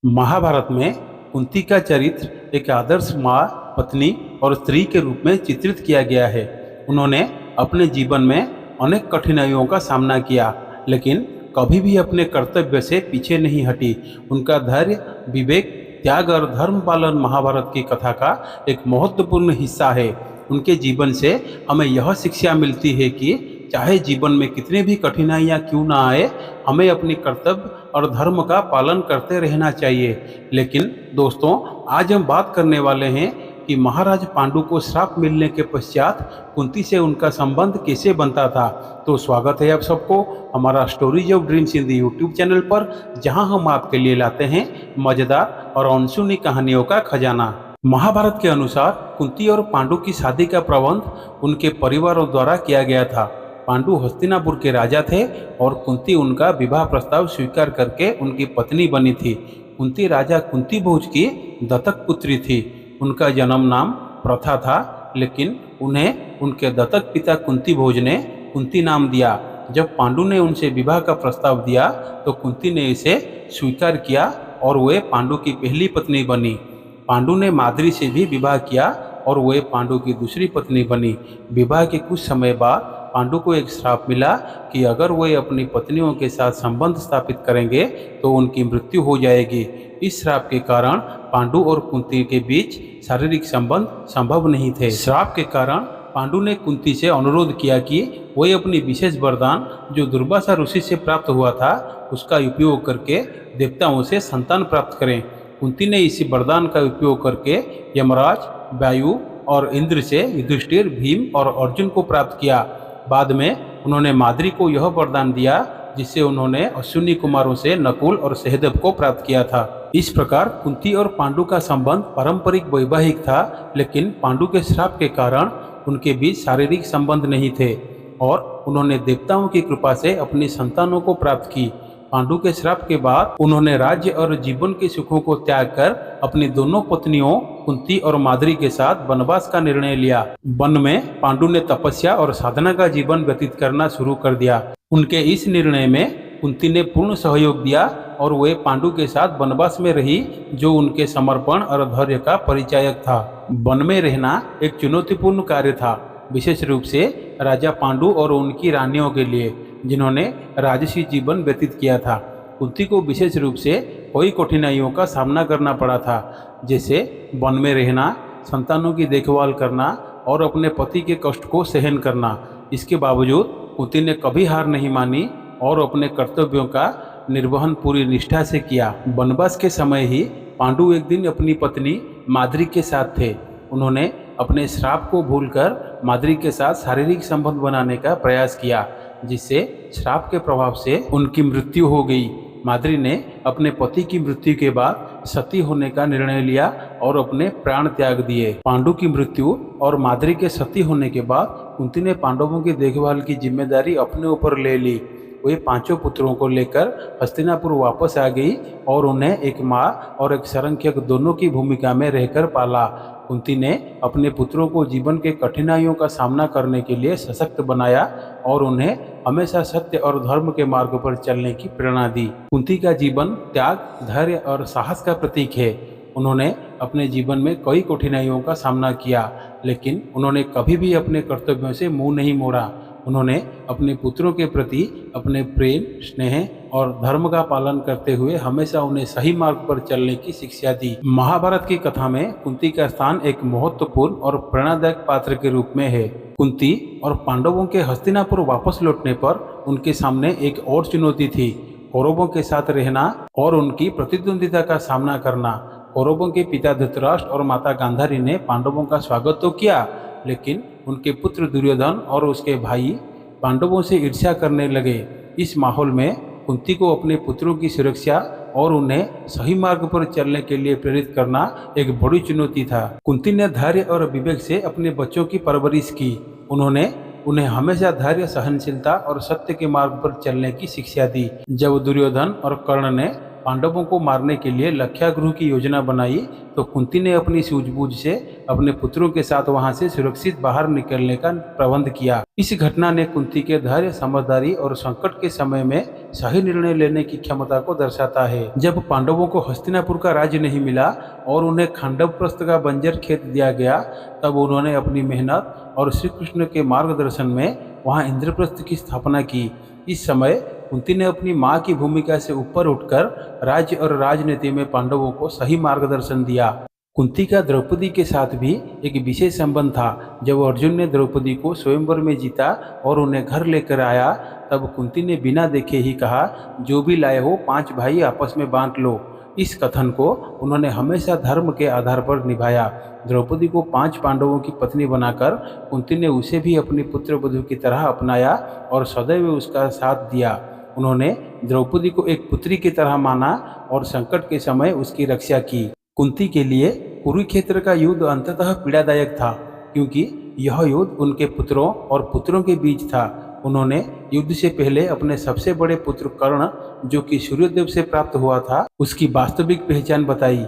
महाभारत में कुंती का चरित्र एक आदर्श माँ, पत्नी और स्त्री के रूप में चित्रित किया गया है। उन्होंने अपने जीवन में अनेक कठिनाइयों का सामना किया, लेकिन कभी भी अपने कर्तव्य से पीछे नहीं हटी। उनका धैर्य, विवेक, त्याग और धर्म पालन महाभारत की कथा का एक महत्वपूर्ण हिस्सा है। उनके जीवन से हमें यह शिक्षा मिलती है कि चाहे जीवन में कितनी भी कठिनाइयाँ क्यों ना आए, हमें अपनी कर्तव्य और धर्म का पालन करते रहना चाहिए। लेकिन दोस्तों, आज हम बात करने वाले हैं कि महाराज पांडु को श्राप मिलने के पश्चात कुंती से उनका संबंध कैसे बनता था। तो स्वागत है आप सबको हमारा stories of dreams in the YouTube channel पर, जहां हम आपके लिए लाते हैं मजेदार और अनसुनी कहानियों का खजाना। महाभारत के अनुसार कुंती और पांडु की शादी का प्रबंध उनके परिवारों द्वारा किया गया था। पांडु हस्तिनापुर के राजा थे और कुंती उनका विवाह प्रस्ताव स्वीकार करके उनकी पत्नी बनी थी। कुंती राजा कुंती भोज की दत्तक पुत्री थी। उनका जन्म नाम प्रथा था, लेकिन उन्हें उनके दत्तक पिता कुंती भोज ने कुंती नाम दिया। जब पांडु ने उनसे विवाह का प्रस्ताव दिया तो कुंती ने इसे स्वीकार किया और वे पांडु की पहली पत्नी बनी। पांडु ने माद्री से भी विवाह किया और वे पांडु की दूसरी पत्नी बनी। विवाह के कुछ समय बाद पांडु को एक श्राप मिला कि अगर वे अपनी पत्नियों के साथ संबंध स्थापित करेंगे तो उनकी मृत्यु हो जाएगी। इस श्राप के कारण पांडु और कुंती के बीच शारीरिक संबंध संभव नहीं थे। श्राप के कारण पांडु ने कुंती से अनुरोध किया कि वे अपनी विशेष वरदान जो दुर्वासा ऋषि से प्राप्त हुआ था उसका उपयोग करके देवताओं से संतान प्राप्त करें। कुंती ने इसी वरदान का उपयोग करके यमराज, वायु और इंद्र से युधिष्ठिर, भीम और अर्जुन को प्राप्त किया। बाद में उन्होंने माद्री को यह वरदान दिया जिससे उन्होंने अश्विनी कुमारों से नकुल और सहदेव को प्राप्त किया था। इस प्रकार कुंती और पांडु का संबंध पारंपरिक वैवाहिक था, लेकिन पांडु के श्राप के कारण उनके बीच शारीरिक संबंध नहीं थे और उन्होंने देवताओं की कृपा से अपनी संतानों को प्राप्त की। पांडु के श्राप के बाद उन्होंने राज्य और जीवन के सुखों को त्याग कर अपनी दोनों पत्नियों कुंती और माद्री के साथ वनवास का निर्णय लिया। वन में पांडु ने तपस्या और साधना का जीवन व्यतीत करना शुरू कर दिया। उनके इस निर्णय में कुंती ने पूर्ण सहयोग दिया और वे पांडु के साथ वनवास में रही, जो उनके समर्पण और धैर्य का परिचायक था। वन में रहना एक चुनौतीपूर्ण कार्य था, विशेष रूप से राजा पांडु और उनकी रानियों के लिए, जिन्होंने राजसी जीवन व्यतीत किया था। कुंती को विशेष रूप से कई कठिनाइयों का सामना करना पड़ा था, जैसे वन में रहना, संतानों की देखभाल करना और अपने पति के कष्ट को सहन करना। इसके बावजूद कुंती ने कभी हार नहीं मानी और अपने कर्तव्यों का निर्वहन पूरी निष्ठा से किया। वनवास के समय ही पांडु एक दिन अपनी पत्नी माद्री के साथ थे। उन्होंने अपने श्राप को भूलकर माद्री के साथ शारीरिक संबंध बनाने का प्रयास किया, जिससे श्राप के प्रभाव से उनकी मृत्यु हो गई। माद्री ने अपने पति की मृत्यु के बाद सती होने का निर्णय लिया और अपने प्राण त्याग दिए। पांडु की मृत्यु और माद्री के सती होने के बाद कुंती ने पांडवों की देखभाल की जिम्मेदारी अपने ऊपर ले ली। वे पांचों पुत्रों को लेकर हस्तिनापुर वापस आ गई और उन्हें एक माँ और एक संरक्षक दोनों की भूमिका में रहकर पाला। कुंती ने अपने पुत्रों को जीवन के कठिनाइयों का सामना करने के लिए सशक्त बनाया और उन्हें हमेशा सत्य और धर्म के मार्ग पर चलने की प्रेरणा दी। कुंती का जीवन त्याग, धैर्य और साहस का प्रतीक है। उन्होंने अपने जीवन में कई कठिनाइयों का सामना किया, लेकिन उन्होंने कभी भी अपने कर्तव्यों से मुंह नहीं मोड़ा। उन्होंने अपने पुत्रों के प्रति अपने प्रेम, स्नेह और धर्म का पालन करते हुए हमेशा उन्हें सही मार्ग पर चलने की शिक्षा दी। महाभारत की कथा में कुंती का स्थान एक महत्वपूर्ण और प्रेरणादायक पात्र के रूप में है। कुंती और पांडवों के हस्तिनापुर वापस लौटने पर उनके सामने एक और चुनौती थी, कौरवों के साथ रहना और उनकी प्रतिद्वंदिता का सामना करना। कौरवों के पिता धृतराष्ट्र और माता गांधारी ने पांडवों का स्वागत तो किया, लेकिन उनके पुत्र दुर्योधन और उसके भाई पांडवों से ईर्ष्या करने लगे। इस माहौल में कुंती को अपने पुत्रों की सुरक्षा और उन्हें सही मार्ग पर चलने के लिए प्रेरित करना एक बड़ी चुनौती था। कुंती ने धैर्य और विवेक से अपने बच्चों की परवरिश की। उन्होंने उन्हें हमेशा धैर्य, सहनशीलता और सत्य के मार्ग पर चलने की शिक्षा दी। जब दुर्योधन और कर्ण ने पांडवों को मारने के लिए लक्ष्यागृह की योजना बनाई तो कुंती ने अपनी सूझबूझ से अपने पुत्रों के साथ वहां से सुरक्षित बाहर निकलने का प्रबंध किया। इस घटना ने कुंती के धैर्य, समझदारी और संकट के समय में सही निर्णय लेने की क्षमता को दर्शाता है। जब पांडवों को हस्तिनापुर का राज्य नहीं मिला और उन्हें खांडवप्रस्थ का बंजर खेत दिया गया, तब उन्होंने अपनी मेहनत और श्री कृष्ण के मार्गदर्शन में वहां इंद्रप्रस्थ की स्थापना की। इस समय कुंती ने अपनी मां की भूमिका से ऊपर उठकर राज्य और राजनीति में पांडवों को सही मार्गदर्शन दिया। कुंती का द्रौपदी के साथ भी एक विशेष संबंध था। जब अर्जुन ने द्रौपदी को स्वयंवर में जीता और उन्हें घर लेकर आया, तब कुंती ने बिना देखे ही कहा, जो भी लाए हो 5 भाई आपस में बांट लो। इस कथन को उन्होंने हमेशा धर्म के आधार पर निभाया। द्रौपदी को 5 पांडवों की पत्नी बनाकर कुंती ने उसे भी अपनी पुत्रवधू की तरह अपनाया और सदैव उसका साथ दिया। उन्होंने द्रौपदी को एक पुत्री की तरह माना और संकट के समय उसकी रक्षा की। कुंती के लिए कुरुक्षेत्र का युद्ध अंततः पीड़ादायक था, क्योंकि यह युद्ध उनके पुत्रों और पुत्रों के बीच था। उन्होंने युद्ध से पहले अपने सबसे बड़े पुत्र कर्ण, जो कि सूर्यदेव से प्राप्त हुआ था, उसकी वास्तविक पहचान बताई।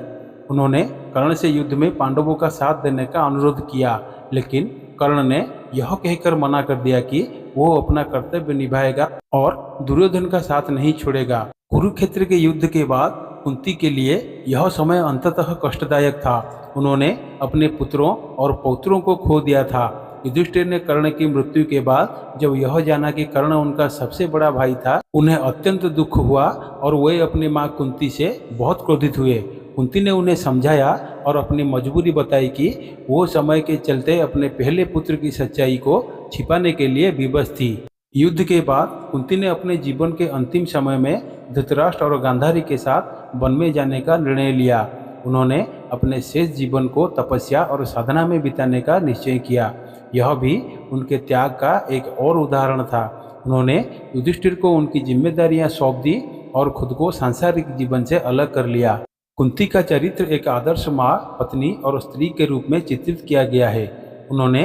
उन्होंने कर्ण से युद्ध में पांडवों का साथ देने का अनुरोध किया, लेकिन कर्ण ने यह कहकर मना कर दिया कि वो अपना कर्तव्य निभाएगा और दुर्योधन का साथ नहीं छोड़ेगा। कुरुक्षेत्र के युद्ध के बाद कुंती के लिए यह समय अंततः कष्टदायक था। उन्होंने अपने पुत्रों और पौत्रों को खो दिया था। युधिष्ठिर ने कर्ण की मृत्यु के बाद जब यह जाना कि कर्ण उनका सबसे बड़ा भाई था, उन्हें अत्यंत दुख हुआ और वे अपनी मां कुंती से बहुत क्रोधित हुए। कुंती ने उन्हें समझाया और अपनी मजबूरी बताई कि वो समय के चलते अपने पहले पुत्र की सच्चाई को छिपाने के लिए विवश थी। युद्ध के बाद कुंती ने अपने जीवन के अंतिम समय में धृतराष्ट्र और गांधारी के साथ वन में जाने का निर्णय लिया। उन्होंने अपने शेष जीवन को तपस्या और साधना में बिताने का निश्चय किया। यह भी उनके त्याग का एक और उदाहरण था। उन्होंने युधिष्ठिर को उनकी जिम्मेदारियां सौंप दी और खुद को सांसारिक जीवन से अलग कर लिया। कुंती का चरित्र एक आदर्श माँ, पत्नी और स्त्री के रूप में चित्रित किया गया है। उन्होंने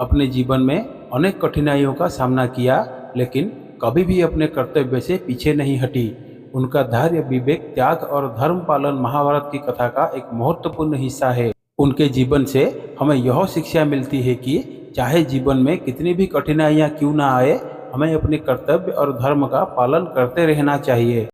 अपने जीवन में अनेक कठिनाइयों का सामना किया, लेकिन कभी भी अपने कर्तव्य से पीछे नहीं हटी। उनका धैर्य, विवेक, त्याग और धर्म पालन महाभारत की कथा का एक महत्वपूर्ण हिस्सा है। उनके जीवन से हमें यह शिक्षा मिलती है कि चाहे जीवन में कितनी भी कठिनाइयाँ क्यों ना आए, हमें अपने कर्तव्य और धर्म का पालन करते रहना चाहिए।